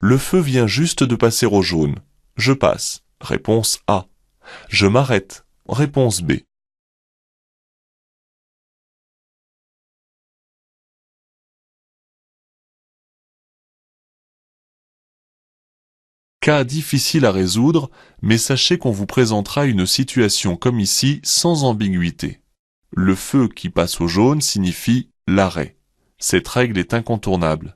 Le feu vient juste de passer au jaune. Je passe. Réponse A. Je m'arrête. Réponse B. Cas difficile à résoudre, mais sachez qu'on vous présentera une situation comme ici sans ambiguïté. Le feu qui passe au jaune signifie l'arrêt. Cette règle est incontournable.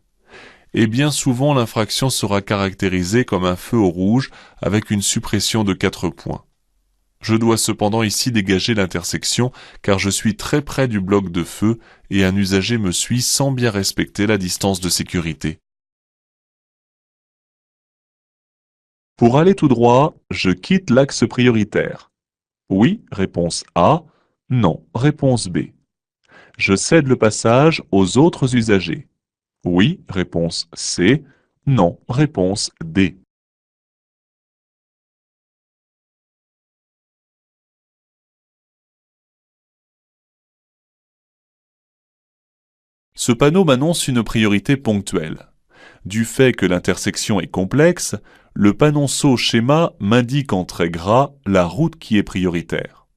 Et bien souvent l'infraction sera caractérisée comme un feu au rouge avec une suppression de 4 points. Je dois cependant ici dégager l'intersection car je suis très près du bloc de feu et un usager me suit sans bien respecter la distance de sécurité. Pour aller tout droit, je quitte l'axe prioritaire. Oui, réponse A. Non, réponse B. Je cède le passage aux autres usagers. Oui, réponse C. Non, réponse D. Ce panneau m'annonce une priorité ponctuelle. Du fait que l'intersection est complexe, le panonceau schéma m'indique en trait gras la route qui est prioritaire.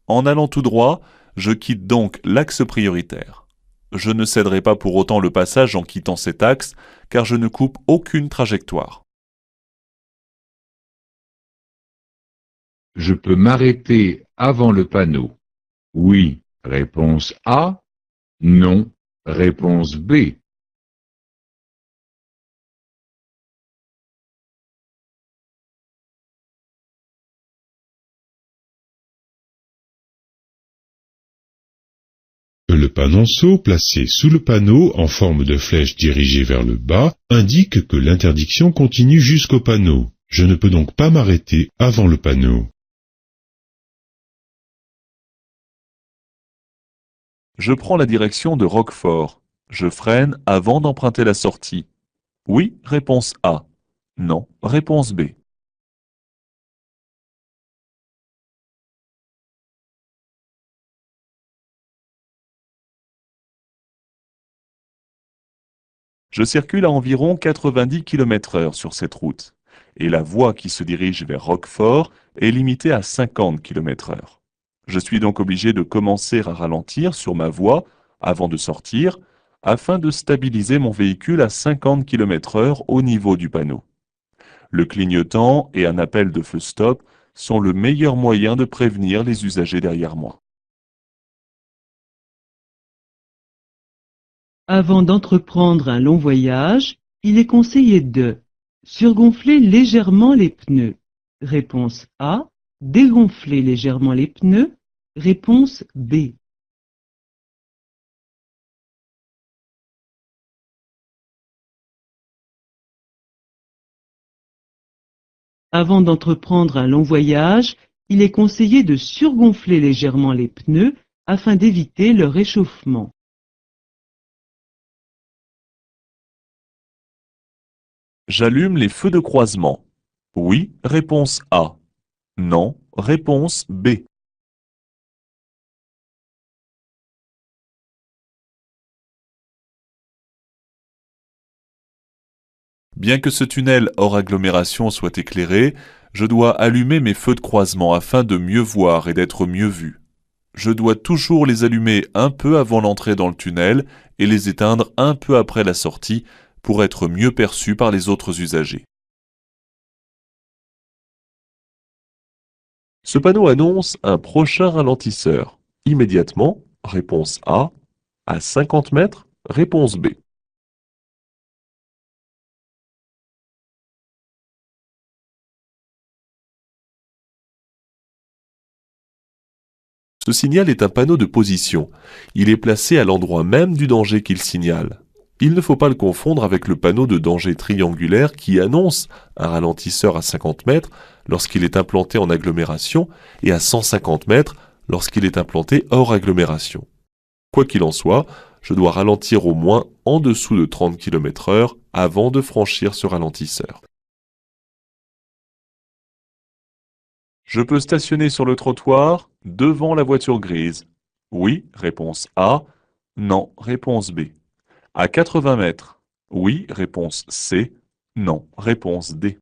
En allant tout droit, je quitte donc l'axe prioritaire. Je ne céderai pas pour autant le passage en quittant cet axe, car je ne coupe aucune trajectoire. Je peux m'arrêter avant le panneau. Oui, réponse A. Non, réponse B. Le panonceau placé sous le panneau en forme de flèche dirigée vers le bas indique que l'interdiction continue jusqu'au panneau. Je ne peux donc pas m'arrêter avant le panneau. Je prends la direction de Roquefort. Je freine avant d'emprunter la sortie. Oui, réponse A. Non, réponse B. Je circule à environ 90 km/h sur cette route, et la voie qui se dirige vers Roquefort est limitée à 50 km/h. Je suis donc obligé de commencer à ralentir sur ma voie avant de sortir, afin de stabiliser mon véhicule à 50 km/h au niveau du panneau. Le clignotant et un appel de feu stop sont le meilleur moyen de prévenir les usagers derrière moi. Avant d'entreprendre un long voyage, il est conseillé de surgonfler légèrement les pneus. Réponse A. Dégonfler légèrement les pneus. Réponse B. Avant d'entreprendre un long voyage, il est conseillé de surgonfler légèrement les pneus afin d'éviter leur réchauffement. J'allume les feux de croisement. Oui, réponse A. Non, réponse B. Bien que ce tunnel hors agglomération soit éclairé, je dois allumer mes feux de croisement afin de mieux voir et d'être mieux vu. Je dois toujours les allumer un peu avant l'entrée dans le tunnel et les éteindre un peu après la sortie pour être mieux perçus par les autres usagers. Ce panneau annonce un prochain ralentisseur. Immédiatement, réponse A. À 50 mètres, réponse B. Ce signal est un panneau de position. Il est placé à l'endroit même du danger qu'il signale. Il ne faut pas le confondre avec le panneau de danger triangulaire qui annonce un ralentisseur à 50 mètres lorsqu'il est implanté en agglomération et à 150 mètres lorsqu'il est implanté hors agglomération. Quoi qu'il en soit, je dois ralentir au moins en dessous de 30 km/h avant de franchir ce ralentisseur. Je peux stationner sur le trottoir devant la voiture grise. Oui, réponse A. Non, réponse B. À 80 mètres. Oui, réponse C. Non. Réponse D.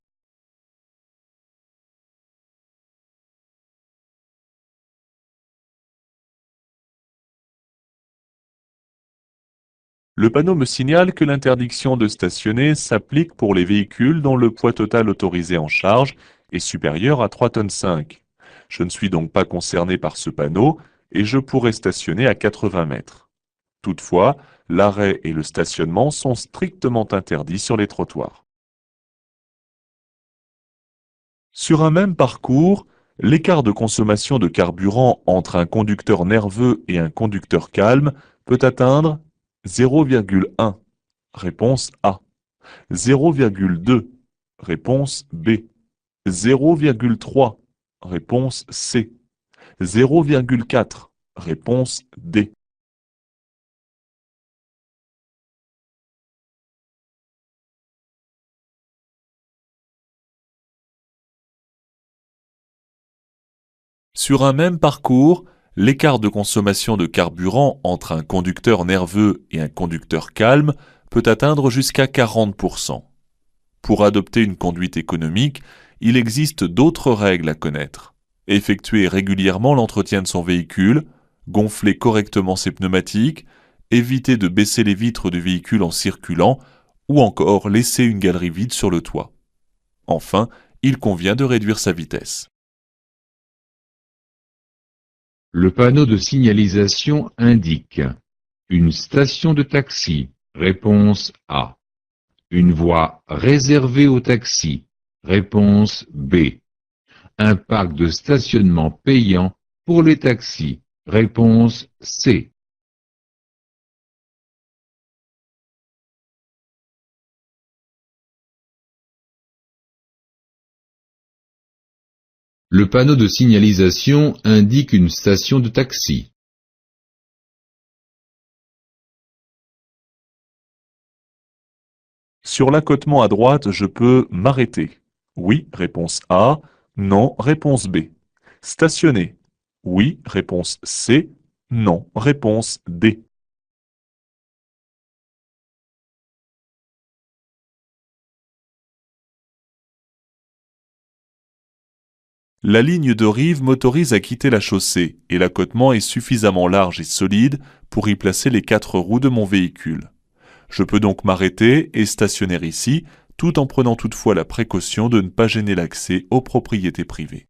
Le panneau me signale que l'interdiction de stationner s'applique pour les véhicules dont le poids total autorisé en charge est supérieur à 3,5 tonnes. Je ne suis donc pas concerné par ce panneau et je pourrais stationner à 80 mètres. Toutefois, l'arrêt et le stationnement sont strictement interdits sur les trottoirs. Sur un même parcours, l'écart de consommation de carburant entre un conducteur nerveux et un conducteur calme peut atteindre 0,1. Réponse A. 0,2. Réponse B. 0,3. Réponse C. 0,4. Réponse D. Sur un même parcours, l'écart de consommation de carburant entre un conducteur nerveux et un conducteur calme peut atteindre jusqu'à 40%. Pour adopter une conduite économique, il existe d'autres règles à connaître. Effectuer régulièrement l'entretien de son véhicule, gonfler correctement ses pneumatiques, éviter de baisser les vitres du véhicule en circulant, ou encore laisser une galerie vide sur le toit. Enfin, il convient de réduire sa vitesse. Le panneau de signalisation indique une station de taxi. Réponse A. Une voie réservée aux taxis. Réponse B. Un parc de stationnement payant pour les taxis. Réponse C. Le panneau de signalisation indique une station de taxi. Sur l'accotement à droite, je peux m'arrêter. Oui, réponse A. Non, réponse B. Stationner. Oui, réponse C. Non, réponse D. La ligne de rive m'autorise à quitter la chaussée et l'accotement est suffisamment large et solide pour y placer les 4 roues de mon véhicule. Je peux donc m'arrêter et stationner ici, tout en prenant toutefois la précaution de ne pas gêner l'accès aux propriétés privées.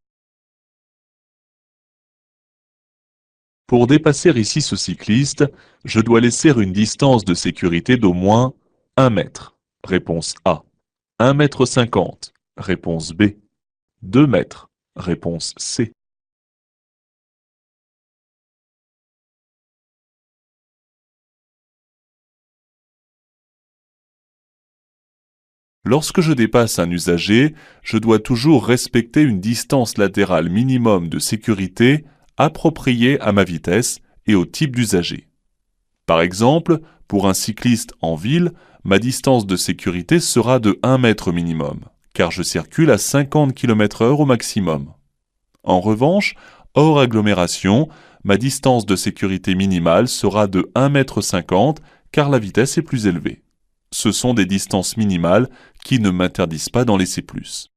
Pour dépasser ici ce cycliste, je dois laisser une distance de sécurité d'au moins 1 mètre. Réponse A. 1,50 m. Réponse B. 2 mètres. Réponse C. Lorsque je dépasse un usager, je dois toujours respecter une distance latérale minimum de sécurité appropriée à ma vitesse et au type d'usager. Par exemple, pour un cycliste en ville, ma distance de sécurité sera de 1 mètre minimum, car je circule à 50 km/h au maximum. En revanche, hors agglomération, ma distance de sécurité minimale sera de 1,50 m car la vitesse est plus élevée. Ce sont des distances minimales qui ne m'interdisent pas d'en laisser plus.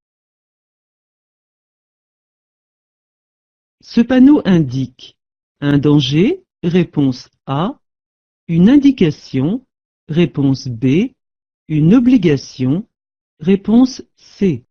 Ce panneau indique un danger, réponse A, une indication, réponse B, une obligation, réponse C.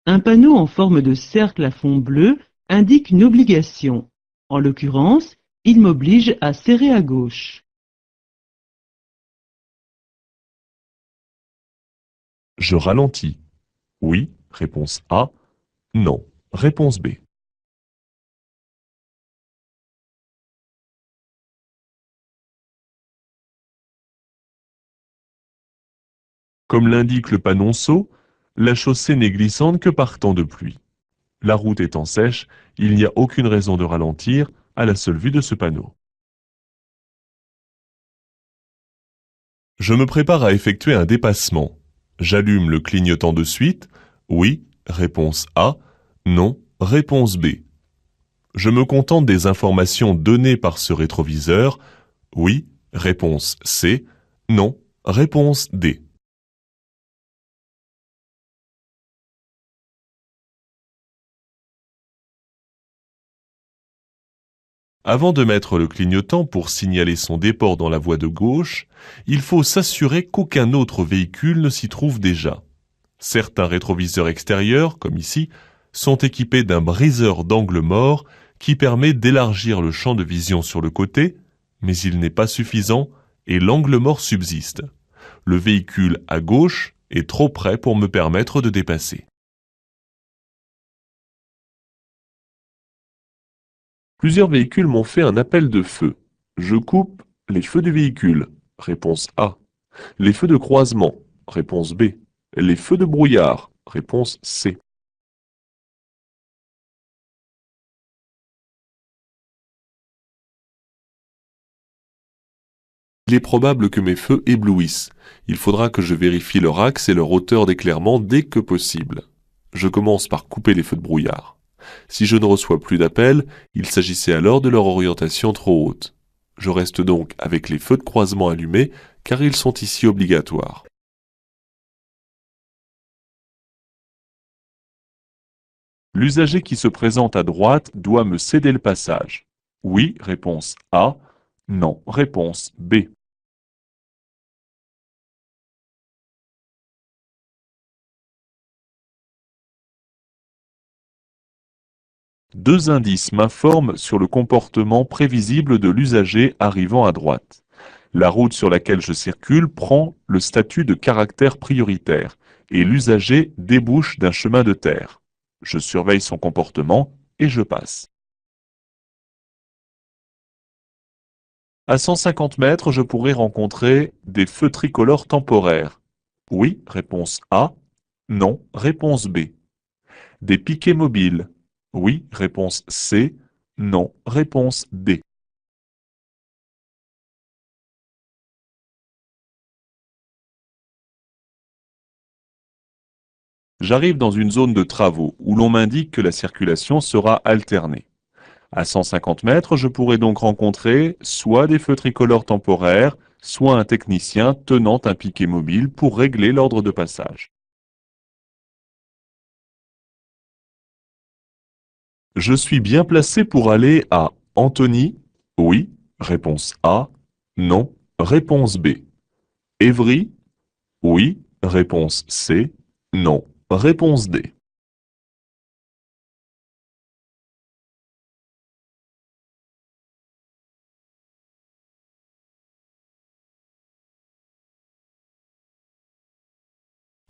Un panneau en forme de cercle à fond bleu indique une obligation. En l'occurrence, il m'oblige à serrer à gauche. Je ralentis. Oui, réponse A. Non, réponse B. Comme l'indique le panonceau, la chaussée n'est glissante que par temps de pluie. La route étant sèche, il n'y a aucune raison de ralentir à la seule vue de ce panneau. Je me prépare à effectuer un dépassement. J'allume le clignotant de suite. Oui, réponse A. Non, réponse B. Je me contente des informations données par ce rétroviseur. Oui, réponse C. Non, réponse D. Avant de mettre le clignotant pour signaler son déport dans la voie de gauche, il faut s'assurer qu'aucun autre véhicule ne s'y trouve déjà. Certains rétroviseurs extérieurs, comme ici, sont équipés d'un briseur d'angle mort qui permet d'élargir le champ de vision sur le côté, mais il n'est pas suffisant et l'angle mort subsiste. Le véhicule à gauche est trop près pour me permettre de dépasser. Plusieurs véhicules m'ont fait un appel de feu. Je coupe les feux du véhicule. Réponse A. Les feux de croisement. Réponse B. Les feux de brouillard. Réponse C. Il est probable que mes feux éblouissent. Il faudra que je vérifie leur axe et leur hauteur d'éclairement dès que possible. Je commence par couper les feux de brouillard. Si je ne reçois plus d'appel, il s'agissait alors de leur orientation trop haute. Je reste donc avec les feux de croisement allumés car ils sont ici obligatoires. L'usager qui se présente à droite doit me céder le passage. Oui, réponse A. Non, réponse B. Deux indices m'informent sur le comportement prévisible de l'usager arrivant à droite. La route sur laquelle je circule prend le statut de caractère prioritaire et l'usager débouche d'un chemin de terre. Je surveille son comportement et je passe. À 150 mètres, je pourrais rencontrer des feux tricolores temporaires. Oui, réponse A. Non, réponse B. Des piquets mobiles. Oui, réponse C. Non, réponse D. J'arrive dans une zone de travaux où l'on m'indique que la circulation sera alternée. À 150 mètres, je pourrais donc rencontrer soit des feux tricolores temporaires, soit un technicien tenant un piquet mobile pour régler l'ordre de passage. Je suis bien placé pour aller à Antony? Oui, réponse A. Non, réponse B. Évry? Oui, réponse C. Non, réponse D.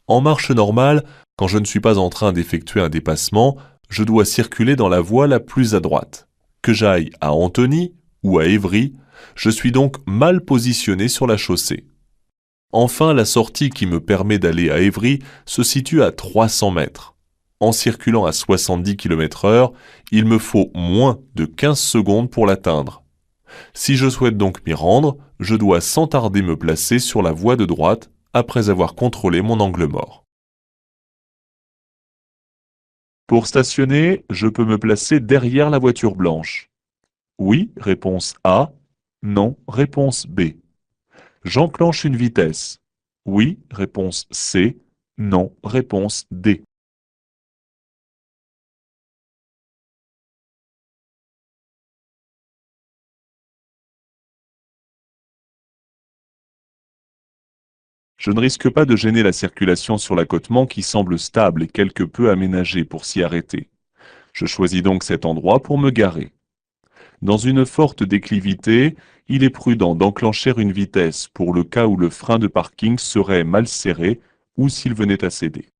En marche normale, quand je ne suis pas en train d'effectuer un dépassement, je dois circuler dans la voie la plus à droite. Que j'aille à Antony ou à Évry, je suis donc mal positionné sur la chaussée. Enfin, la sortie qui me permet d'aller à Évry se situe à 300 mètres. En circulant à 70 km/h, il me faut moins de 15 secondes pour l'atteindre. Si je souhaite donc m'y rendre, je dois sans tarder me placer sur la voie de droite après avoir contrôlé mon angle mort. Pour stationner, je peux me placer derrière la voiture blanche. Oui, réponse A. Non, réponse B. J'enclenche une vitesse. Oui, réponse C. Non, réponse D. Je ne risque pas de gêner la circulation sur l'accotement qui semble stable et quelque peu aménagé pour s'y arrêter. Je choisis donc cet endroit pour me garer. Dans une forte déclivité, il est prudent d'enclencher une vitesse pour le cas où le frein de parking serait mal serré ou s'il venait à céder.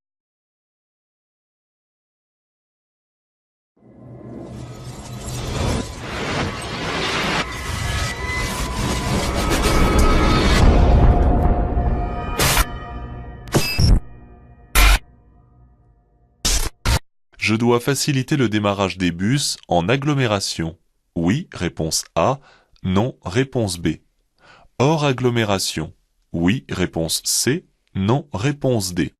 Je dois faciliter le démarrage des bus en agglomération. Oui, réponse A. Non, réponse B. Hors agglomération. Oui, réponse C. Non, réponse D.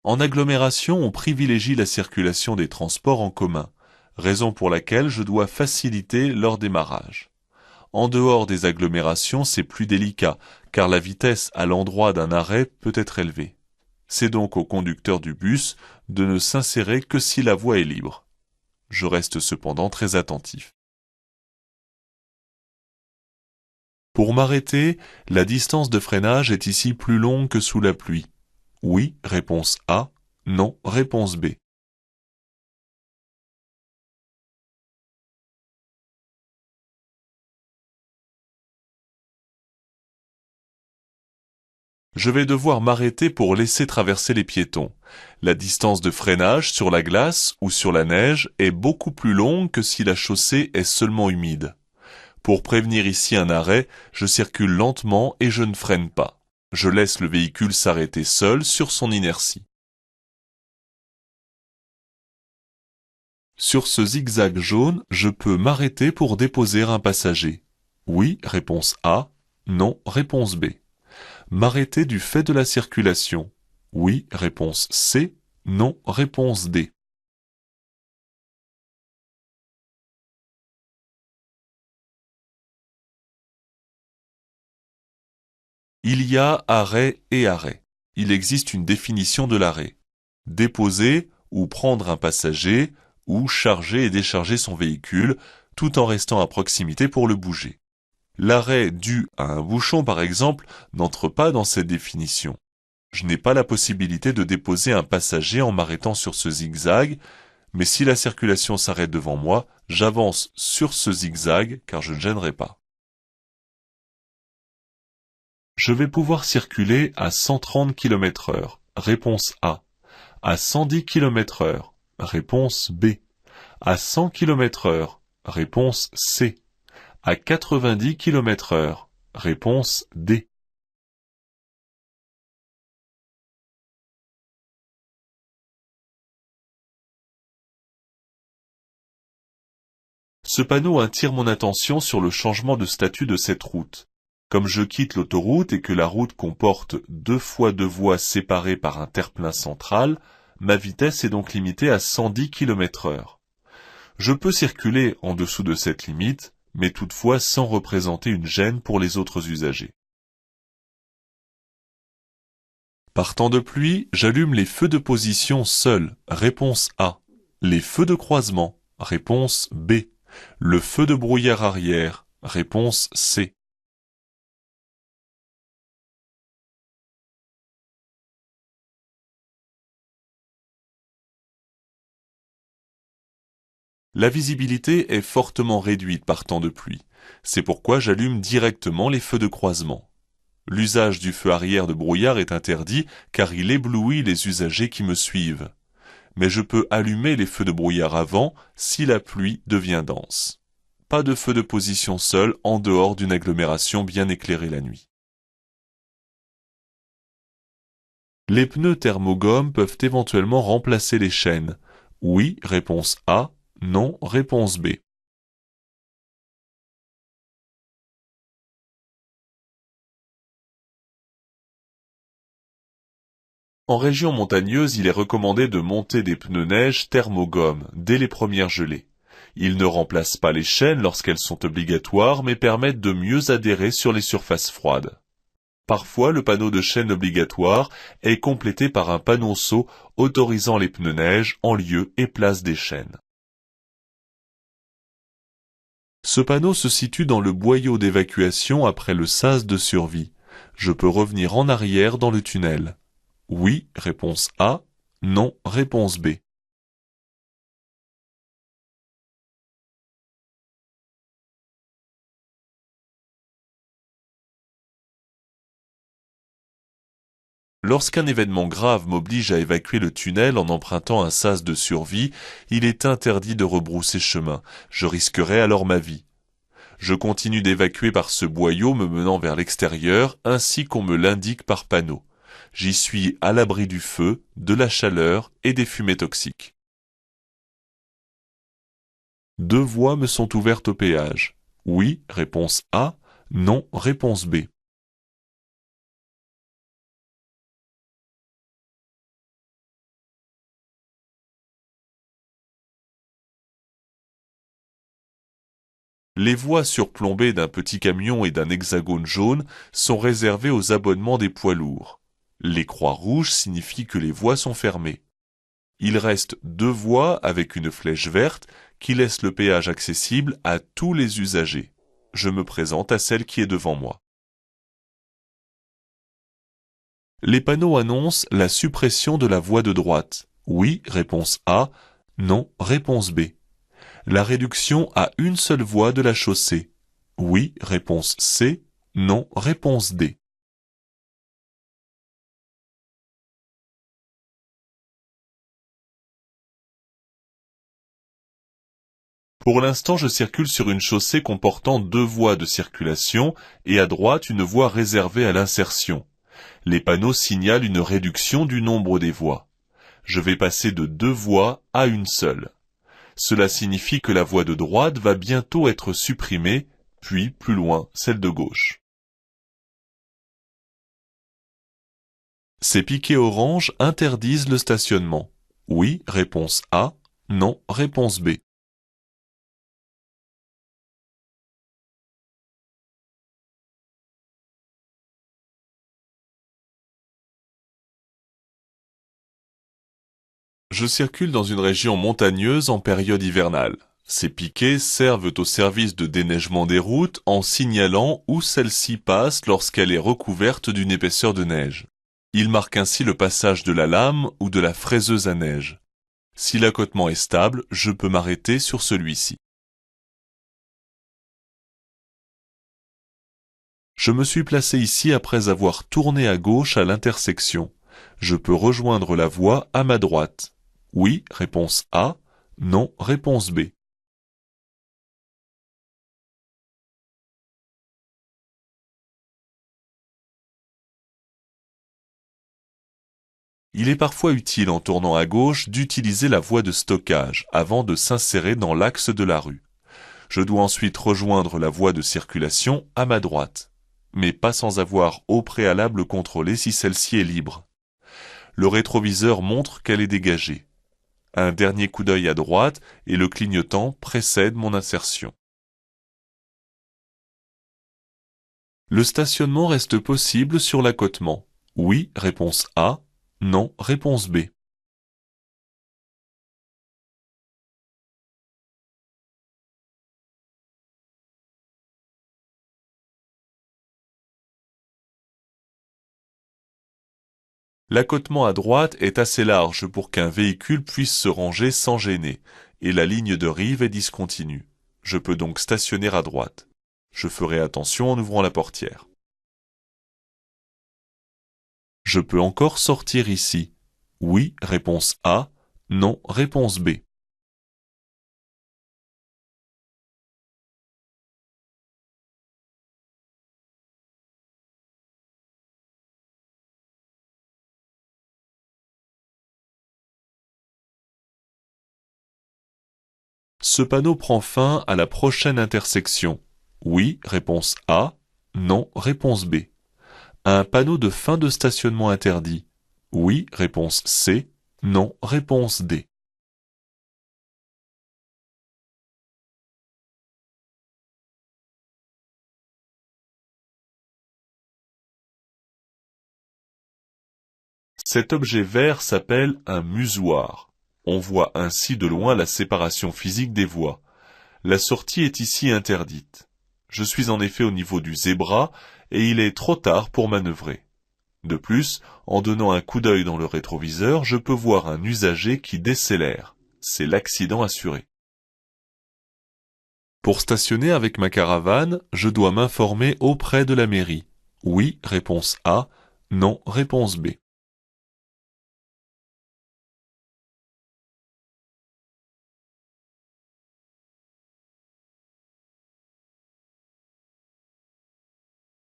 En agglomération, on privilégie la circulation des transports en commun, raison pour laquelle je dois faciliter leur démarrage. En dehors des agglomérations, c'est plus délicat, car la vitesse à l'endroit d'un arrêt peut être élevée. C'est donc au conducteur du bus de ne s'insérer que si la voie est libre. Je reste cependant très attentif. Pour m'arrêter, la distance de freinage est ici plus longue que sous la pluie. Oui, réponse A. Non, réponse B. Je vais devoir m'arrêter pour laisser traverser les piétons. La distance de freinage sur la glace ou sur la neige est beaucoup plus longue que si la chaussée est seulement humide. Pour prévenir ici un arrêt, je circule lentement et je ne freine pas. Je laisse le véhicule s'arrêter seul sur son inertie. Sur ce zigzag jaune, je peux m'arrêter pour déposer un passager. Oui, réponse A. Non, réponse B. M'arrêter du fait de la circulation. Oui, réponse C. Non, réponse D. Il y a arrêt et arrêt. Il existe une définition de l'arrêt. Déposer ou prendre un passager ou charger et décharger son véhicule tout en restant à proximité pour le bouger. L'arrêt dû à un bouchon, par exemple, n'entre pas dans cette définition. Je n'ai pas la possibilité de déposer un passager en m'arrêtant sur ce zigzag, mais si la circulation s'arrête devant moi, j'avance sur ce zigzag car je ne gênerai pas. Je vais pouvoir circuler à 130 km/h. Réponse A. À 110 km/h. Réponse B. À 100 km/h. Réponse C. À 90 km/h. Réponse D. Ce panneau attire mon attention sur le changement de statut de cette route. Comme je quitte l'autoroute et que la route comporte 2 fois 2 voies séparées par un terre-plein central, ma vitesse est donc limitée à 110 km/h. Je peux circuler en dessous de cette limite, mais toutefois sans représenter une gêne pour les autres usagers. Par temps de pluie, j'allume les feux de position seuls. Réponse A. Les feux de croisement. Réponse B. Le feu de brouillard arrière. Réponse C. La visibilité est fortement réduite par temps de pluie. C'est pourquoi j'allume directement les feux de croisement. L'usage du feu arrière de brouillard est interdit car il éblouit les usagers qui me suivent. Mais je peux allumer les feux de brouillard avant si la pluie devient dense. Pas de feu de position seul en dehors d'une agglomération bien éclairée la nuit. Les pneus thermogomme peuvent éventuellement remplacer les chaînes. Oui, réponse A. Non, réponse B. En région montagneuse, il est recommandé de monter des pneus neige thermogomme dès les premières gelées. Ils ne remplacent pas les chaînes lorsqu'elles sont obligatoires, mais permettent de mieux adhérer sur les surfaces froides. Parfois, le panneau de chaîne obligatoire est complété par un panonceau autorisant les pneus neige en lieu et place des chaînes. Ce panneau se situe dans le boyau d'évacuation après le sas de survie. Je peux revenir en arrière dans le tunnel. Oui, réponse A. Non, réponse B. Lorsqu'un événement grave m'oblige à évacuer le tunnel en empruntant un sas de survie, il est interdit de rebrousser chemin. Je risquerais alors ma vie. Je continue d'évacuer par ce boyau me menant vers l'extérieur, ainsi qu'on me l'indique par panneau. J'y suis à l'abri du feu, de la chaleur et des fumées toxiques. 2 voies me sont ouvertes au péage. Oui, réponse A. Non, réponse B. Les voies surplombées d'un petit camion et d'un hexagone jaune sont réservées aux abonnements des poids lourds. Les croix rouges signifient que les voies sont fermées. Il reste 2 voies avec une flèche verte qui laisse le péage accessible à tous les usagers. Je me présente à celle qui est devant moi. Les panneaux annoncent la suppression de la voie de droite. Oui, réponse A. Non, réponse B. La réduction à une seule voie de la chaussée. Oui, réponse C. Non, réponse D. Pour l'instant, je circule sur une chaussée comportant 2 voies de circulation et à droite une voie réservée à l'insertion. Les panneaux signalent une réduction du nombre des voies. Je vais passer de 2 voies à une seule. Cela signifie que la voie de droite va bientôt être supprimée, puis plus loin, celle de gauche. Ces piquets orange interdisent le stationnement. Oui, réponse A. Non, réponse B. Je circule dans une région montagneuse en période hivernale. Ces piquets servent au service de déneigement des routes en signalant où celle-ci passe lorsqu'elle est recouverte d'une épaisseur de neige. Ils marquent ainsi le passage de la lame ou de la fraiseuse à neige. Si l'accotement est stable, je peux m'arrêter sur celui-ci. Je me suis placé ici après avoir tourné à gauche à l'intersection. Je peux rejoindre la voie à ma droite. Oui, réponse A. Non, réponse B. Il est parfois utile en tournant à gauche d'utiliser la voie de stockage avant de s'insérer dans l'axe de la rue. Je dois ensuite rejoindre la voie de circulation à ma droite, mais pas sans avoir au préalable contrôlé si celle-ci est libre. Le rétroviseur montre qu'elle est dégagée. Un dernier coup d'œil à droite et le clignotant précède mon insertion. Le stationnement reste possible sur l'accotement. Oui, réponse A. Non, réponse B. L'accotement à droite est assez large pour qu'un véhicule puisse se ranger sans gêner, et la ligne de rive est discontinue. Je peux donc stationner à droite. Je ferai attention en ouvrant la portière. Je peux encore sortir ici. Oui, réponse A. Non, réponse B. Ce panneau prend fin à la prochaine intersection. Oui, réponse A. Non, réponse B. Un panneau de fin de stationnement interdit. Oui, réponse C. Non, réponse D. Cet objet vert s'appelle un musoir. On voit ainsi de loin la séparation physique des voies. La sortie est ici interdite. Je suis en effet au niveau du zébra et il est trop tard pour manœuvrer. De plus, en donnant un coup d'œil dans le rétroviseur, je peux voir un usager qui décélère. C'est l'accident assuré. Pour stationner avec ma caravane, je dois m'informer auprès de la mairie. Oui, réponse A. Non, réponse B.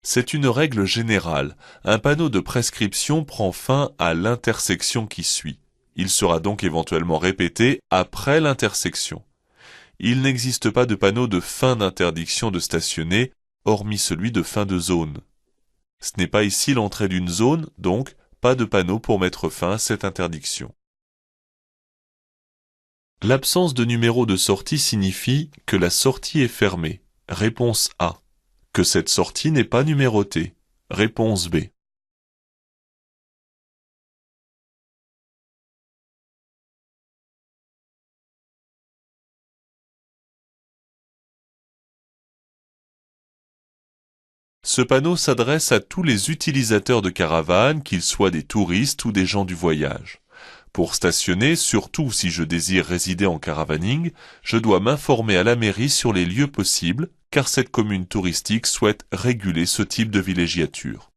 C'est une règle générale. Un panneau de prescription prend fin à l'intersection qui suit. Il sera donc éventuellement répété après l'intersection. Il n'existe pas de panneau de fin d'interdiction de stationner, hormis celui de fin de zone. Ce n'est pas ici l'entrée d'une zone, donc pas de panneau pour mettre fin à cette interdiction. L'absence de numéro de sortie signifie que la sortie est fermée. Réponse A. Que cette sortie n'est pas numérotée. Réponse B. Ce panneau s'adresse à tous les utilisateurs de caravanes, qu'ils soient des touristes ou des gens du voyage. Pour stationner, surtout si je désire résider en caravaning, je dois m'informer à la mairie sur les lieux possibles, car cette commune touristique souhaite réguler ce type de villégiature.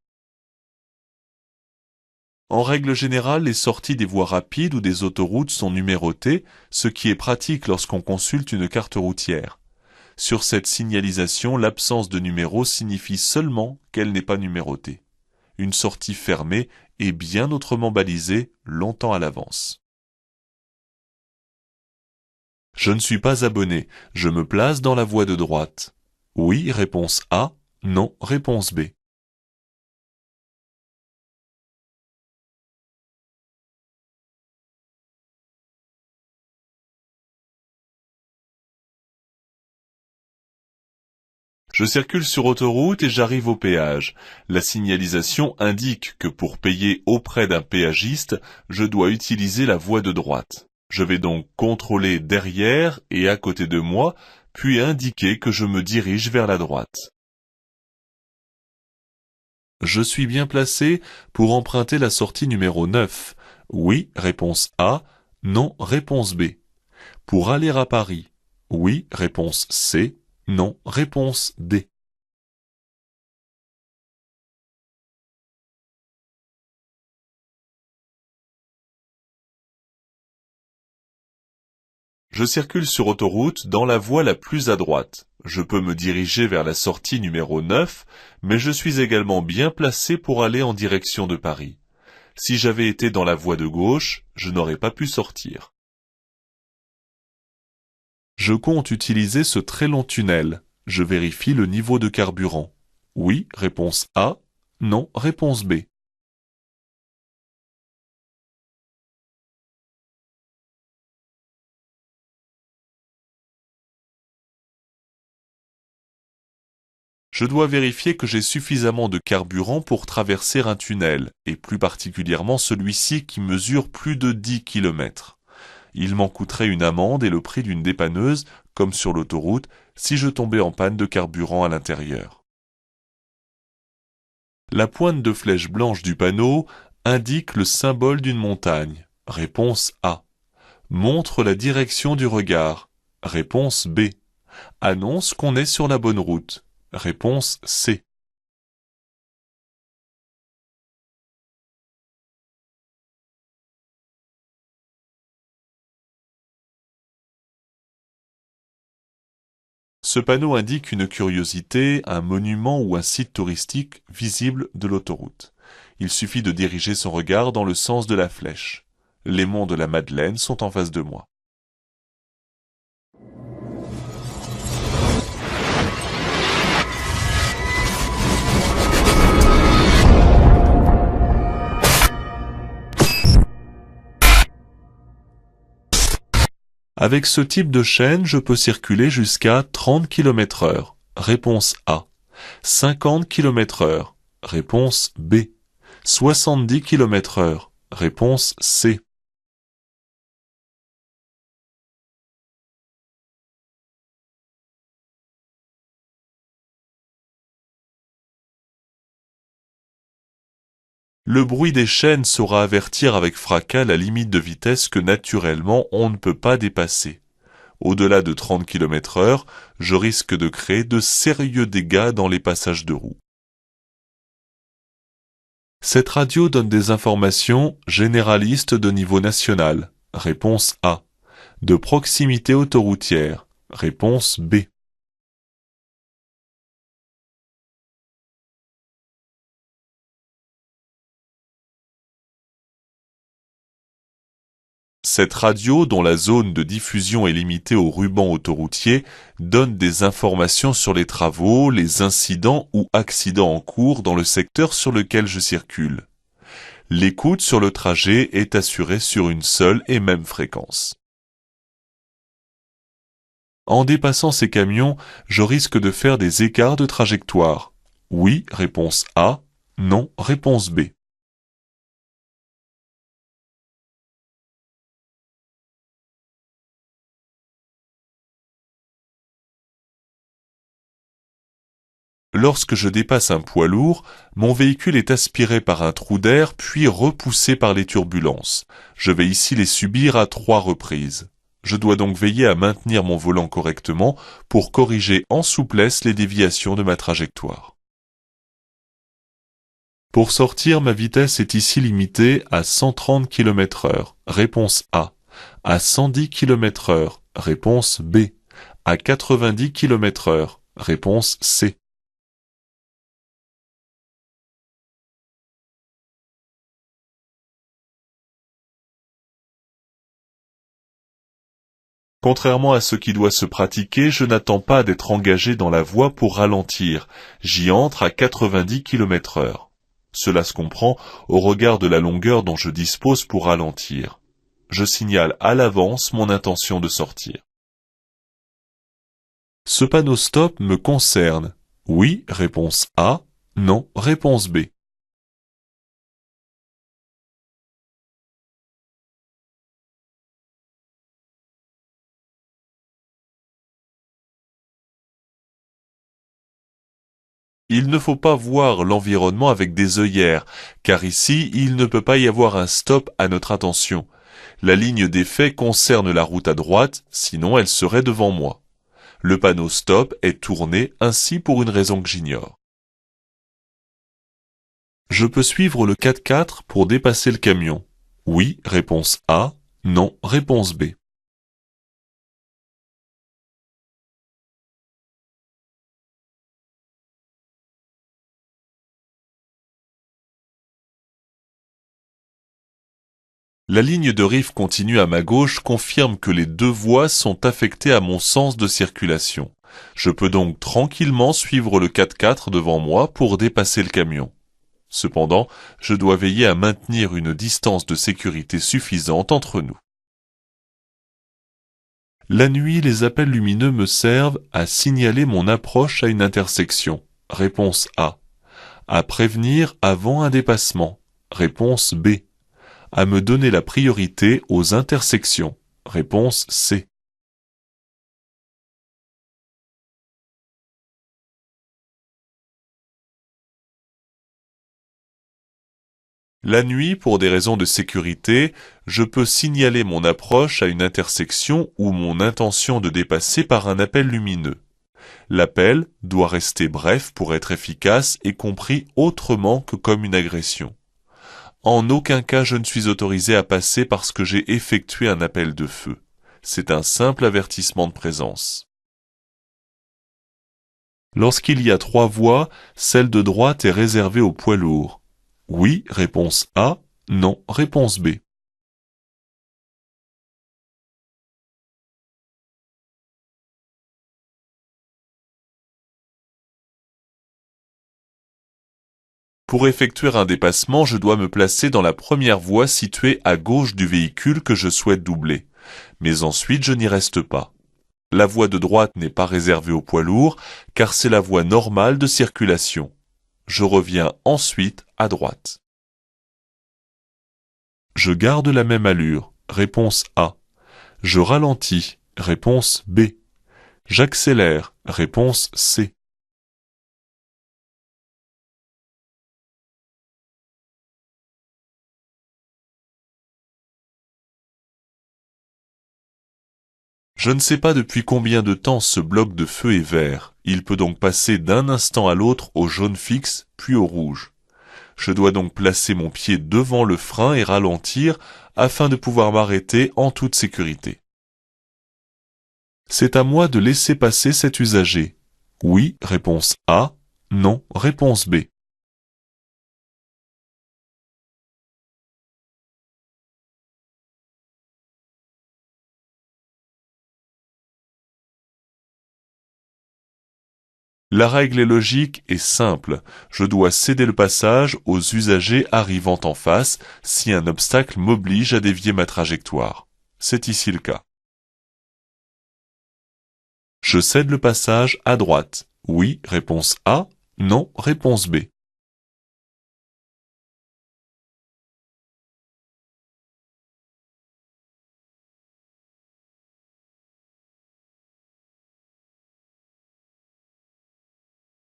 En règle générale, les sorties des voies rapides ou des autoroutes sont numérotées, ce qui est pratique lorsqu'on consulte une carte routière. Sur cette signalisation, l'absence de numéro signifie seulement qu'elle n'est pas numérotée. Une sortie fermée est bien autrement balisée longtemps à l'avance. Je ne suis pas abonné, je me place dans la voie de droite. Oui, réponse A, non, réponse B. Je circule sur autoroute et j'arrive au péage. La signalisation indique que pour payer auprès d'un péagiste, je dois utiliser la voie de droite. Je vais donc contrôler derrière et à côté de moi, puis indiquer que je me dirige vers la droite. Je suis bien placé pour emprunter la sortie numéro 9. Oui, réponse A. Non, réponse B. Pour aller à Paris. Oui, réponse C. Non, réponse D. Je circule sur autoroute dans la voie la plus à droite. Je peux me diriger vers la sortie numéro 9, mais je suis également bien placé pour aller en direction de Paris. Si j'avais été dans la voie de gauche, je n'aurais pas pu sortir. Je compte utiliser ce très long tunnel. Je vérifie le niveau de carburant. Oui, réponse A. Non, réponse B. Je dois vérifier que j'ai suffisamment de carburant pour traverser un tunnel, et plus particulièrement celui-ci qui mesure plus de 10 km. Il m'en coûterait une amende et le prix d'une dépanneuse, comme sur l'autoroute, si je tombais en panne de carburant à l'intérieur. La pointe de flèche blanche du panneau indique le symbole d'une montagne. Réponse A. Montre la direction du regard. Réponse B. Annonce qu'on est sur la bonne route. Réponse C. Ce panneau indique une curiosité, un monument ou un site touristique visible de l'autoroute. Il suffit de diriger son regard dans le sens de la flèche. Les monts de la Madeleine sont en face de moi. Avec ce type de chaîne, je peux circuler jusqu'à 30 km/h. Réponse A. 50 km/h. Réponse B. 70 km/h. Réponse C. Le bruit des chaînes saura avertir avec fracas la limite de vitesse que naturellement on ne peut pas dépasser. Au-delà de 30 km/h, je risque de créer de sérieux dégâts dans les passages de roues. Cette radio donne des informations généralistes de niveau national. Réponse A. De proximité autoroutière. Réponse B. Cette radio, dont la zone de diffusion est limitée au ruban autoroutier, donne des informations sur les travaux, les incidents ou accidents en cours dans le secteur sur lequel je circule. L'écoute sur le trajet est assurée sur une seule et même fréquence. En dépassant ces camions, je risque de faire des écarts de trajectoire. Oui, réponse A. Non, réponse B. Lorsque je dépasse un poids lourd, mon véhicule est aspiré par un trou d'air puis repoussé par les turbulences. Je vais ici les subir à 3 reprises. Je dois donc veiller à maintenir mon volant correctement pour corriger en souplesse les déviations de ma trajectoire. Pour sortir, ma vitesse est ici limitée à 130 km/h. Réponse A. À 110 km/h. Réponse B. À 90 km/h. Réponse C. Contrairement à ce qui doit se pratiquer, je n'attends pas d'être engagé dans la voie pour ralentir. J'y entre à 90 km/h. Cela se comprend au regard de la longueur dont je dispose pour ralentir. Je signale à l'avance mon intention de sortir. Ce panneau stop me concerne. Oui, réponse A. Non, réponse B. Il ne faut pas voir l'environnement avec des œillères, car ici, il ne peut pas y avoir un stop à notre attention. La ligne d'effet concerne la route à droite, sinon elle serait devant moi. Le panneau stop est tourné ainsi pour une raison que j'ignore. Je peux suivre le 4x4 pour dépasser le camion. Oui, réponse A. Non, réponse B. La ligne de rive continue à ma gauche confirme que les deux voies sont affectées à mon sens de circulation. Je peux donc tranquillement suivre le 4x4 devant moi pour dépasser le camion. Cependant, je dois veiller à maintenir une distance de sécurité suffisante entre nous. La nuit, les appels lumineux me servent à signaler mon approche à une intersection. Réponse A. À prévenir avant un dépassement. Réponse B. À me donner la priorité aux intersections. Réponse C. La nuit, pour des raisons de sécurité, je peux signaler mon approche à une intersection ou mon intention de dépasser par un appel lumineux. L'appel doit rester bref pour être efficace et compris autrement que comme une agression. En aucun cas je ne suis autorisé à passer parce que j'ai effectué un appel de feu. C'est un simple avertissement de présence. Lorsqu'il y a 3 voies, celle de droite est réservée aux poids lourds. Oui, réponse A. Non, réponse B. Pour effectuer un dépassement, je dois me placer dans la première voie située à gauche du véhicule que je souhaite doubler. Mais ensuite, je n'y reste pas. La voie de droite n'est pas réservée aux poids lourds, car c'est la voie normale de circulation. Je reviens ensuite à droite. Je garde la même allure. Réponse A. Je ralentis. Réponse B. J'accélère. Réponse C. Je ne sais pas depuis combien de temps ce bloc de feu est vert. Il peut donc passer d'un instant à l'autre au jaune fixe, puis au rouge. Je dois donc placer mon pied devant le frein et ralentir afin de pouvoir m'arrêter en toute sécurité. C'est à moi de laisser passer cet usager. Oui, réponse A. Non, réponse B. La règle est logique et simple. Je dois céder le passage aux usagers arrivant en face si un obstacle m'oblige à dévier ma trajectoire. C'est ici le cas. Je cède le passage à droite. Oui, réponse A. Non, réponse B.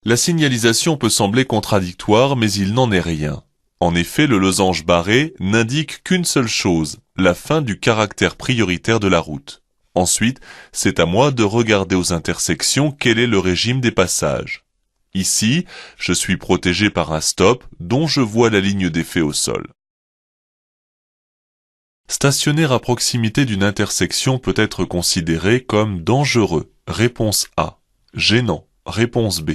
La signalisation peut sembler contradictoire, mais il n'en est rien. En effet, le losange barré n'indique qu'une seule chose, la fin du caractère prioritaire de la route. Ensuite, c'est à moi de regarder aux intersections quel est le régime des passages. Ici, je suis protégé par un stop dont je vois la ligne d'effet au sol. Stationner à proximité d'une intersection peut être considéré comme dangereux. Réponse A. Gênant. Réponse B.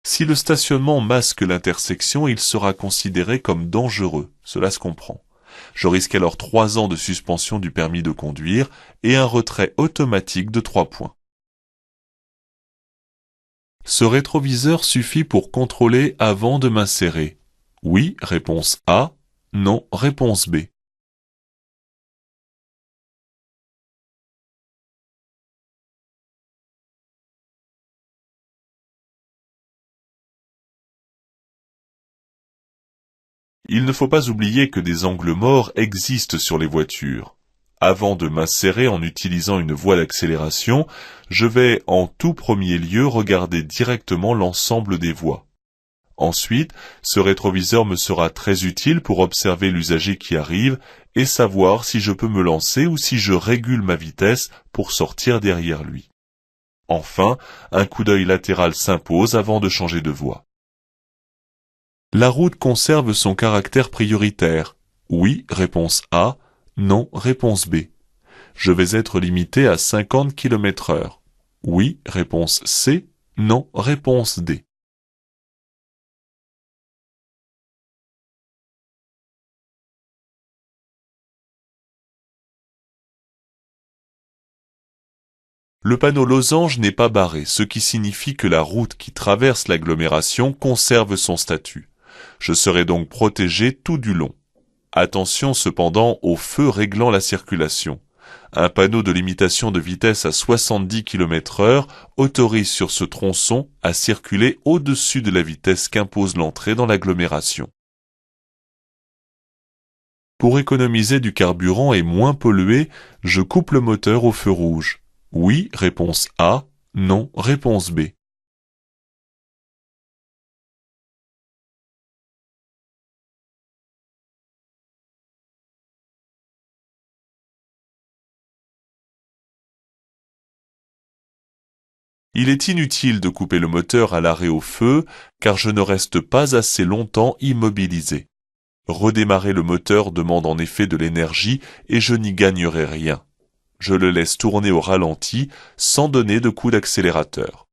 Si le stationnement masque l'intersection, il sera considéré comme dangereux. Cela se comprend. Je risque alors 3 ans de suspension du permis de conduire et un retrait automatique de 3 points. Ce rétroviseur suffit pour contrôler avant de m'insérer. Oui, réponse A. Non, réponse B. Il ne faut pas oublier que des angles morts existent sur les voitures. Avant de m'insérer en utilisant une voie d'accélération, je vais en tout premier lieu regarder directement l'ensemble des voies. Ensuite, ce rétroviseur me sera très utile pour observer l'usager qui arrive et savoir si je peux me lancer ou si je régule ma vitesse pour sortir derrière lui. Enfin, un coup d'œil latéral s'impose avant de changer de voie. La route conserve son caractère prioritaire. Oui, réponse A. Non, réponse B. Je vais être limité à 50 km/h. Oui, réponse C. Non, réponse D. Le panneau losange n'est pas barré, ce qui signifie que la route qui traverse l'agglomération conserve son statut. Je serai donc protégé tout du long. Attention cependant aux feux réglant la circulation. Un panneau de limitation de vitesse à 70 km/h autorise sur ce tronçon à circuler au-dessus de la vitesse qu'impose l'entrée dans l'agglomération. Pour économiser du carburant et moins polluer, je coupe le moteur au feu rouge. Oui, réponse A. Non, réponse B. Il est inutile de couper le moteur à l'arrêt au feu, car je ne reste pas assez longtemps immobilisé. Redémarrer le moteur demande en effet de l'énergie et je n'y gagnerai rien. Je le laisse tourner au ralenti sans donner de coup d'accélérateur.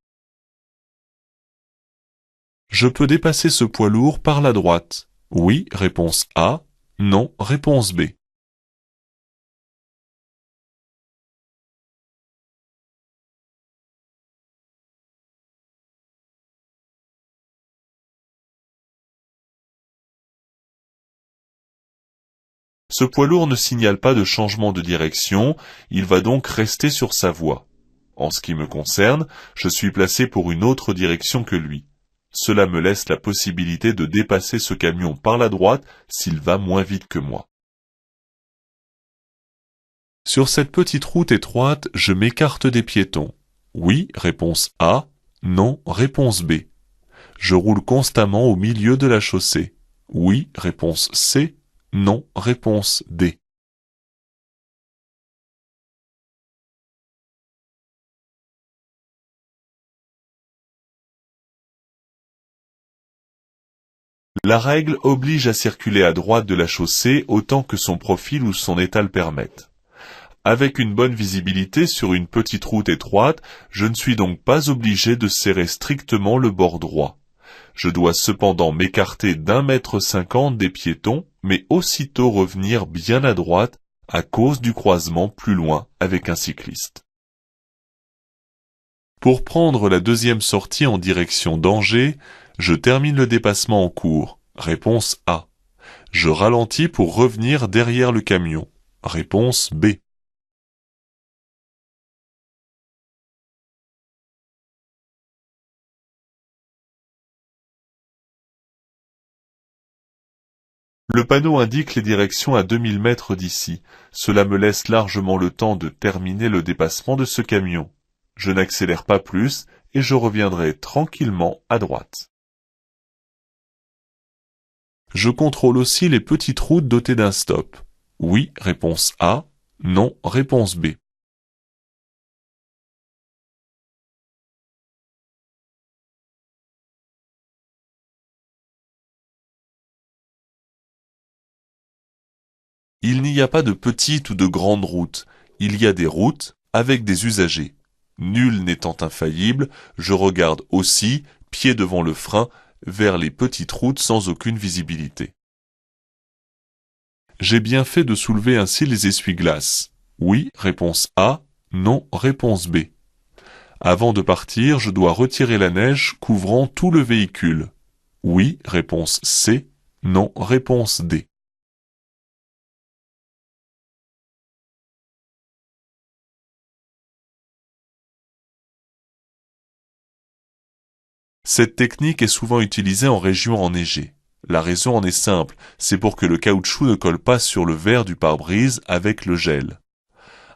Je peux dépasser ce poids lourd par la droite. Oui, réponse A. Non, réponse B. Ce poids lourd ne signale pas de changement de direction, il va donc rester sur sa voie. En ce qui me concerne, je suis placé pour une autre direction que lui. Cela me laisse la possibilité de dépasser ce camion par la droite s'il va moins vite que moi. Sur cette petite route étroite, je m'écarte des piétons. Oui, réponse A. Non, réponse B. Je roule constamment au milieu de la chaussée. Oui, réponse C. Non, réponse D. La règle oblige à circuler à droite de la chaussée autant que son profil ou son état le permettent. Avec une bonne visibilité sur une petite route étroite, je ne suis donc pas obligé de serrer strictement le bord droit. Je dois cependant m'écarter d'1,50 m des piétons, mais aussitôt revenir bien à droite à cause du croisement plus loin avec un cycliste. Pour prendre la deuxième sortie en direction d'Angers, je termine le dépassement en cours. Réponse A. Je ralentis pour revenir derrière le camion. Réponse B. Le panneau indique les directions à 2000 mètres d'ici. Cela me laisse largement le temps de terminer le dépassement de ce camion. Je n'accélère pas plus et je reviendrai tranquillement à droite. Je contrôle aussi les petites routes dotées d'un stop. Oui, réponse A. Non, réponse B. Il n'y a pas de petites ou de grandes routes. Il y a des routes avec des usagers. Nul n'étant infaillible, je regarde aussi, pied devant le frein, vers les petites routes sans aucune visibilité. J'ai bien fait de soulever ainsi les essuie-glaces. Oui, réponse A. Non, réponse B. Avant de partir, je dois retirer la neige couvrant tout le véhicule. Oui, réponse C. Non, réponse D. Cette technique est souvent utilisée en région enneigée. La raison en est simple, c'est pour que le caoutchouc ne colle pas sur le verre du pare-brise avec le gel.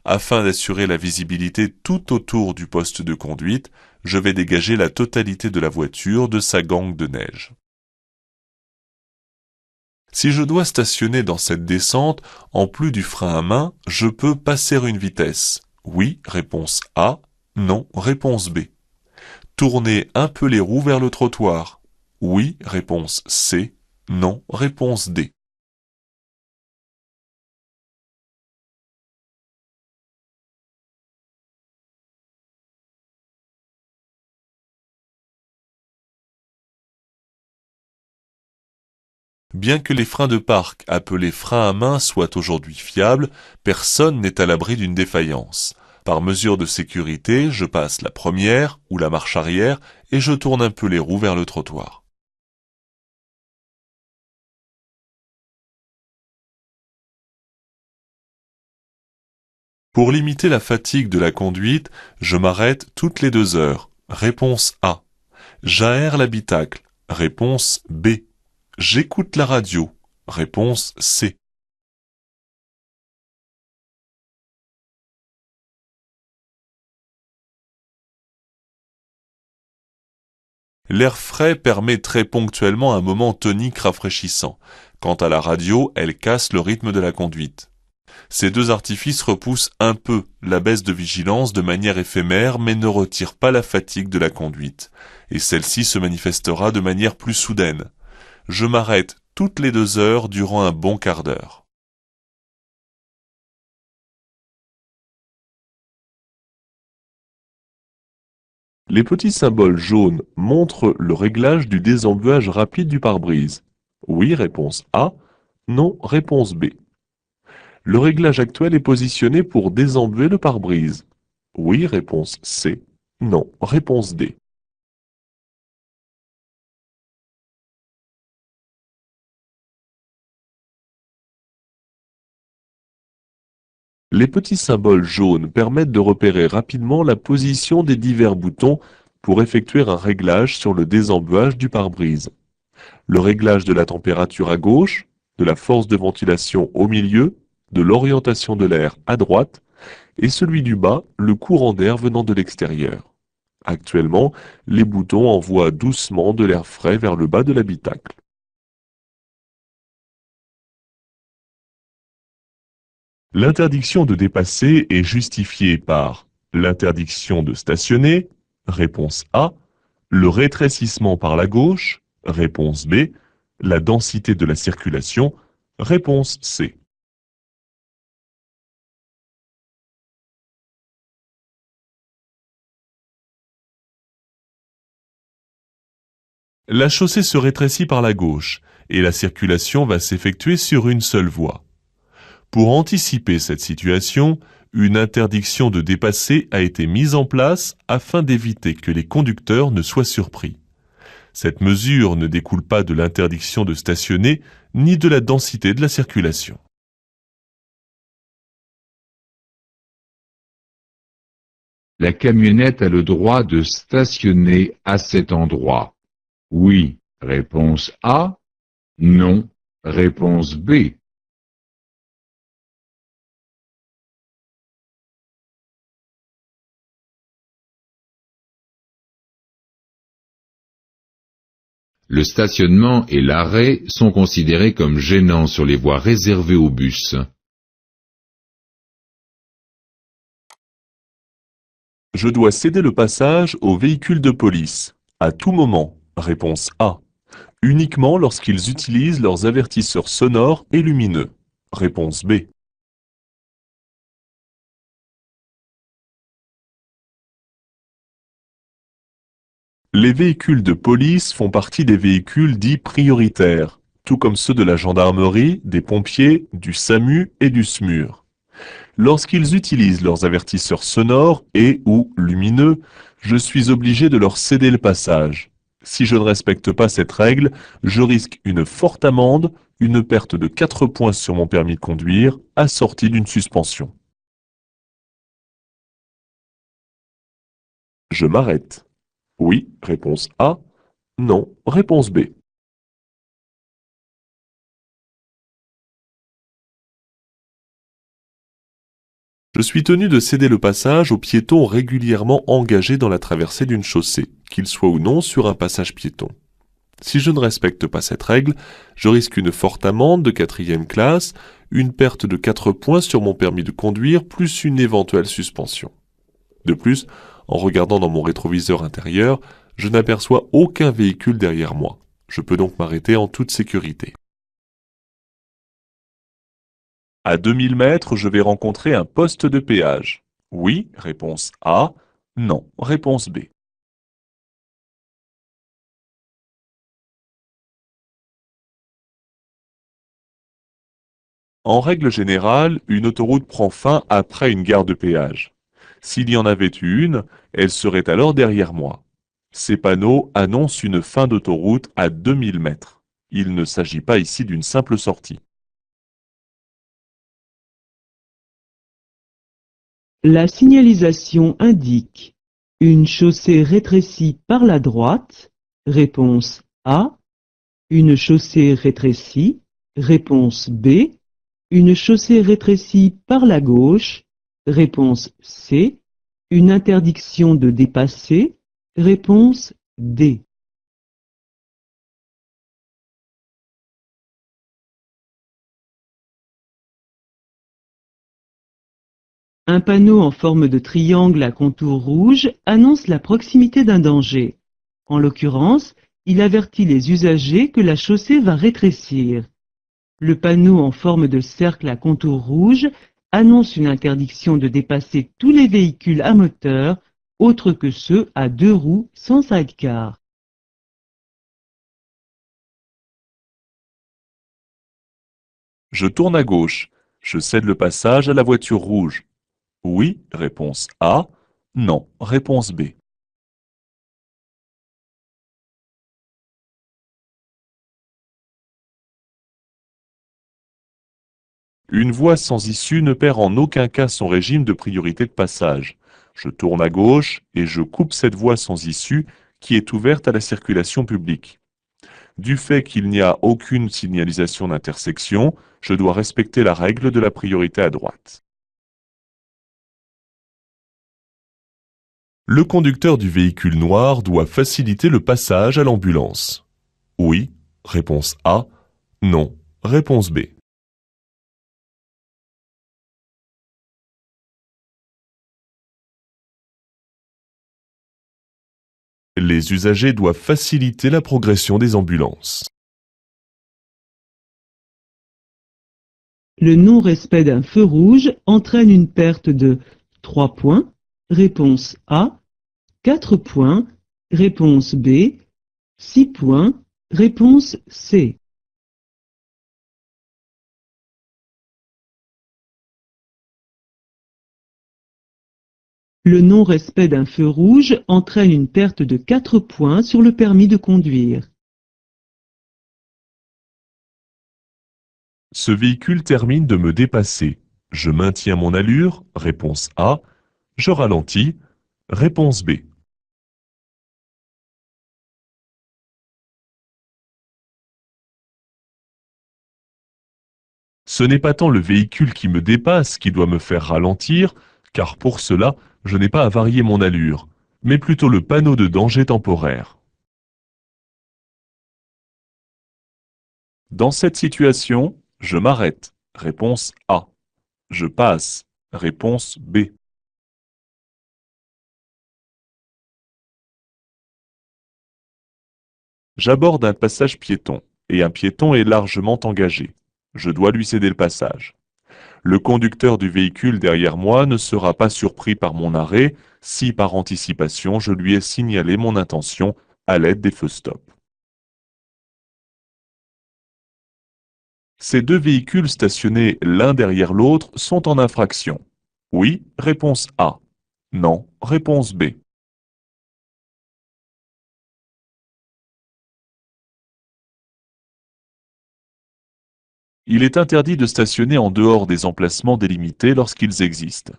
Afin d'assurer la visibilité tout autour du poste de conduite, je vais dégager la totalité de la voiture de sa gangue de neige. Si je dois stationner dans cette descente, en plus du frein à main, je peux passer une vitesse. Oui, réponse A. Non, réponse B. Tourner un peu les roues vers le trottoir. Oui, réponse C. Non, réponse D. Bien que les freins de parc, appelés freins à main, soient aujourd'hui fiables, personne n'est à l'abri d'une défaillance. Par mesure de sécurité, je passe la première ou la marche arrière et je tourne un peu les roues vers le trottoir. Pour limiter la fatigue de la conduite, je m'arrête toutes les 2 heures. Réponse A. J'aère l'habitacle. Réponse B. J'écoute la radio. Réponse C. L'air frais permet très ponctuellement un moment tonique rafraîchissant. Quant à la radio, elle casse le rythme de la conduite. Ces deux artifices repoussent un peu la baisse de vigilance de manière éphémère mais ne retirent pas la fatigue de la conduite. Et celle-ci se manifestera de manière plus soudaine. Je m'arrête toutes les 2 heures durant un bon quart d'heure. Les petits symboles jaunes montrent le réglage du désembuage rapide du pare-brise. Oui, réponse A. Non, réponse B. Le réglage actuel est positionné pour désembuer le pare-brise. Oui, réponse C. Non, réponse D. Les petits symboles jaunes permettent de repérer rapidement la position des divers boutons pour effectuer un réglage sur le désembuage du pare-brise. Le réglage de la température à gauche, de la force de ventilation au milieu, de l'orientation de l'air à droite, et celui du bas, le courant d'air venant de l'extérieur. Actuellement, les boutons envoient doucement de l'air frais vers le bas de l'habitacle. L'interdiction de dépasser est justifiée par l'interdiction de stationner, réponse A, le rétrécissement par la gauche, réponse B, la densité de la circulation, réponse C. La chaussée se rétrécit par la gauche et la circulation va s'effectuer sur une seule voie. Pour anticiper cette situation, une interdiction de dépasser a été mise en place afin d'éviter que les conducteurs ne soient surpris. Cette mesure ne découle pas de l'interdiction de stationner ni de la densité de la circulation. La camionnette a le droit de stationner à cet endroit. Oui, réponse A. Non, réponse B. Le stationnement et l'arrêt sont considérés comme gênants sur les voies réservées aux bus. Je dois céder le passage aux véhicules de police. À tout moment. Réponse A. Uniquement lorsqu'ils utilisent leurs avertisseurs sonores et lumineux. Réponse B. Les véhicules de police font partie des véhicules dits prioritaires, tout comme ceux de la gendarmerie, des pompiers, du SAMU et du SMUR. Lorsqu'ils utilisent leurs avertisseurs sonores et ou lumineux, je suis obligé de leur céder le passage. Si je ne respecte pas cette règle, je risque une forte amende, une perte de 4 points sur mon permis de conduire, assortie d'une suspension. Je m'arrête. Oui, réponse A. Non, réponse B. Je suis tenu de céder le passage aux piétons régulièrement engagés dans la traversée d'une chaussée, qu'ils soient ou non sur un passage piéton. Si je ne respecte pas cette règle, je risque une forte amende de 4e classe, une perte de 4 points sur mon permis de conduire, plus une éventuelle suspension. De plus, en regardant dans mon rétroviseur intérieur, je n'aperçois aucun véhicule derrière moi. Je peux donc m'arrêter en toute sécurité. À 2000 mètres, je vais rencontrer un poste de péage. Oui, réponse A. Non, réponse B. En règle générale, une autoroute prend fin après une gare de péage. S'il y en avait eu une, elle serait alors derrière moi. Ces panneaux annoncent une fin d'autoroute à 2000 mètres. Il ne s'agit pas ici d'une simple sortie. La signalisation indique une chaussée rétrécie par la droite, réponse A, une chaussée rétrécie, réponse B, une chaussée rétrécie par la gauche, réponse C, une interdiction de dépasser, réponse D. Un panneau en forme de triangle à contour rouge annonce la proximité d'un danger. En l'occurrence, il avertit les usagers que la chaussée va rétrécir. Le panneau en forme de cercle à contour rouge annonce une interdiction de dépasser tous les véhicules à moteur, autres que ceux à 2 roues sans sidecar. Je tourne à gauche. Je cède le passage à la voiture rouge. Oui, réponse A. Non, réponse B. Une voie sans issue ne perd en aucun cas son régime de priorité de passage. Je tourne à gauche et je coupe cette voie sans issue qui est ouverte à la circulation publique. Du fait qu'il n'y a aucune signalisation d'intersection, je dois respecter la règle de la priorité à droite. Le conducteur du véhicule noir doit faciliter le passage à l'ambulance. Oui, réponse A. Non, réponse B. Les usagers doivent faciliter la progression des ambulances. Le non-respect d'un feu rouge entraîne une perte de 3 points, réponse A, 4 points, réponse B, 6 points, réponse C. Le non-respect d'un feu rouge entraîne une perte de 4 points sur le permis de conduire. Ce véhicule termine de me dépasser. Je maintiens mon allure, réponse A. Je ralentis, réponse B. Ce n'est pas tant le véhicule qui me dépasse qui doit me faire ralentir, car pour cela, je n'ai pas à varier mon allure, mais plutôt le panneau de danger temporaire. Dans cette situation, je m'arrête, réponse A. Je passe, réponse B. J'aborde un passage piéton, et un piéton est largement engagé. Je dois lui céder le passage. Le conducteur du véhicule derrière moi ne sera pas surpris par mon arrêt si par anticipation je lui ai signalé mon intention à l'aide des feux stop. Ces deux véhicules stationnés l'un derrière l'autre sont en infraction. Oui, réponse A. Non, réponse B. Il est interdit de stationner en dehors des emplacements délimités lorsqu'ils existent.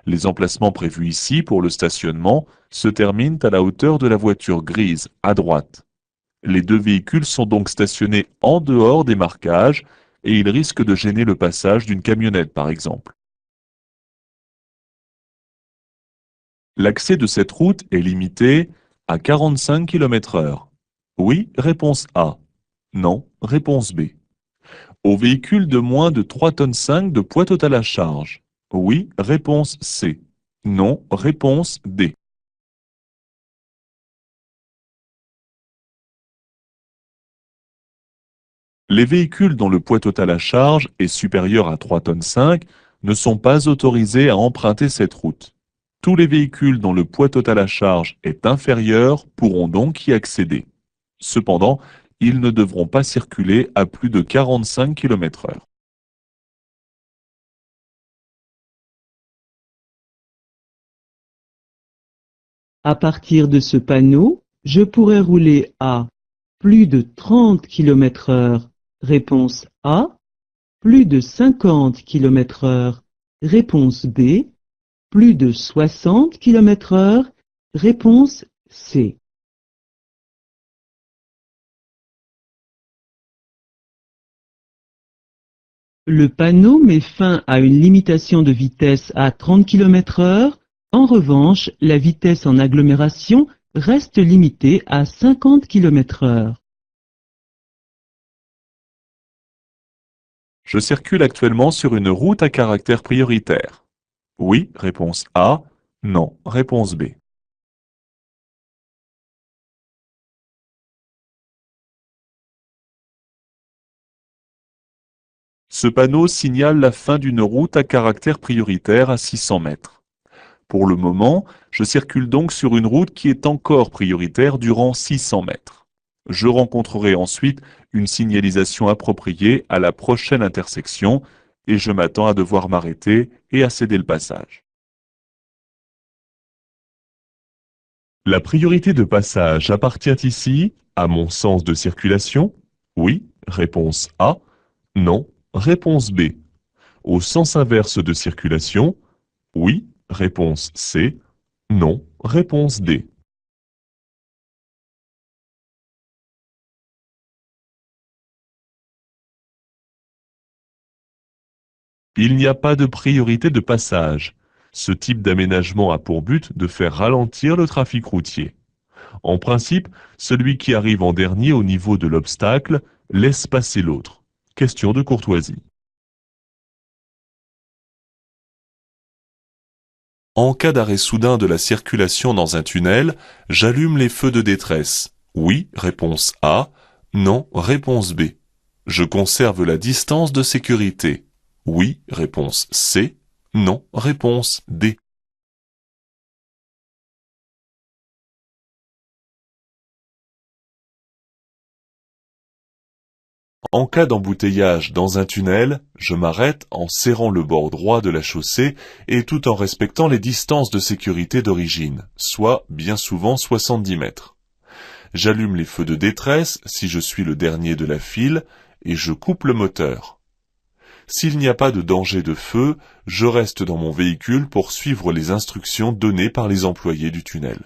Les emplacements prévus ici pour le stationnement se terminent à la hauteur de la voiture grise, à droite. Les deux véhicules sont donc stationnés en dehors des marquages et ils risquent de gêner le passage d'une camionnette par exemple. L'accès de cette route est limité à 45 km/h. Oui, réponse A. Non, réponse B. Aux véhicules de moins de 3,5 tonnes de poids total à charge. Oui, réponse C. Non, réponse D. Les véhicules dont le poids total à charge est supérieur à 3,5 tonnes ne sont pas autorisés à emprunter cette route. Tous les véhicules dont le poids total à charge est inférieur pourront donc y accéder. Cependant, ils ne devront pas circuler à plus de 45 km/h. À partir de ce panneau, je pourrais rouler à plus de 30 km/h, réponse A, plus de 50 km/h, réponse B, plus de 60 km/h, réponse C. Le panneau met fin à une limitation de vitesse à 30 km/h. En revanche, la vitesse en agglomération reste limitée à 50 km/h. Je circule actuellement sur une route à caractère prioritaire. Oui, réponse A. Non, réponse B. Ce panneau signale la fin d'une route à caractère prioritaire à 600 mètres. Pour le moment, je circule donc sur une route qui est encore prioritaire durant 600 mètres. Je rencontrerai ensuite une signalisation appropriée à la prochaine intersection et je m'attends à devoir m'arrêter et à céder le passage. La priorité de passage appartient ici à mon sens de circulation. Oui, réponse A. Non, réponse B. Au sens inverse de circulation. Oui, réponse C. Non, réponse D. Il n'y a pas de priorité de passage. Ce type d'aménagement a pour but de faire ralentir le trafic routier. En principe, celui qui arrive en dernier au niveau de l'obstacle laisse passer l'autre. Question de courtoisie. En cas d'arrêt soudain de la circulation dans un tunnel, j'allume les feux de détresse. Oui, réponse A. Non, réponse B. Je conserve la distance de sécurité. Oui, réponse C. Non, réponse D. En cas d'embouteillage dans un tunnel, je m'arrête en serrant le bord droit de la chaussée et tout en respectant les distances de sécurité d'origine, soit bien souvent 70 mètres. J'allume les feux de détresse si je suis le dernier de la file et je coupe le moteur. S'il n'y a pas de danger de feu, je reste dans mon véhicule pour suivre les instructions données par les employés du tunnel.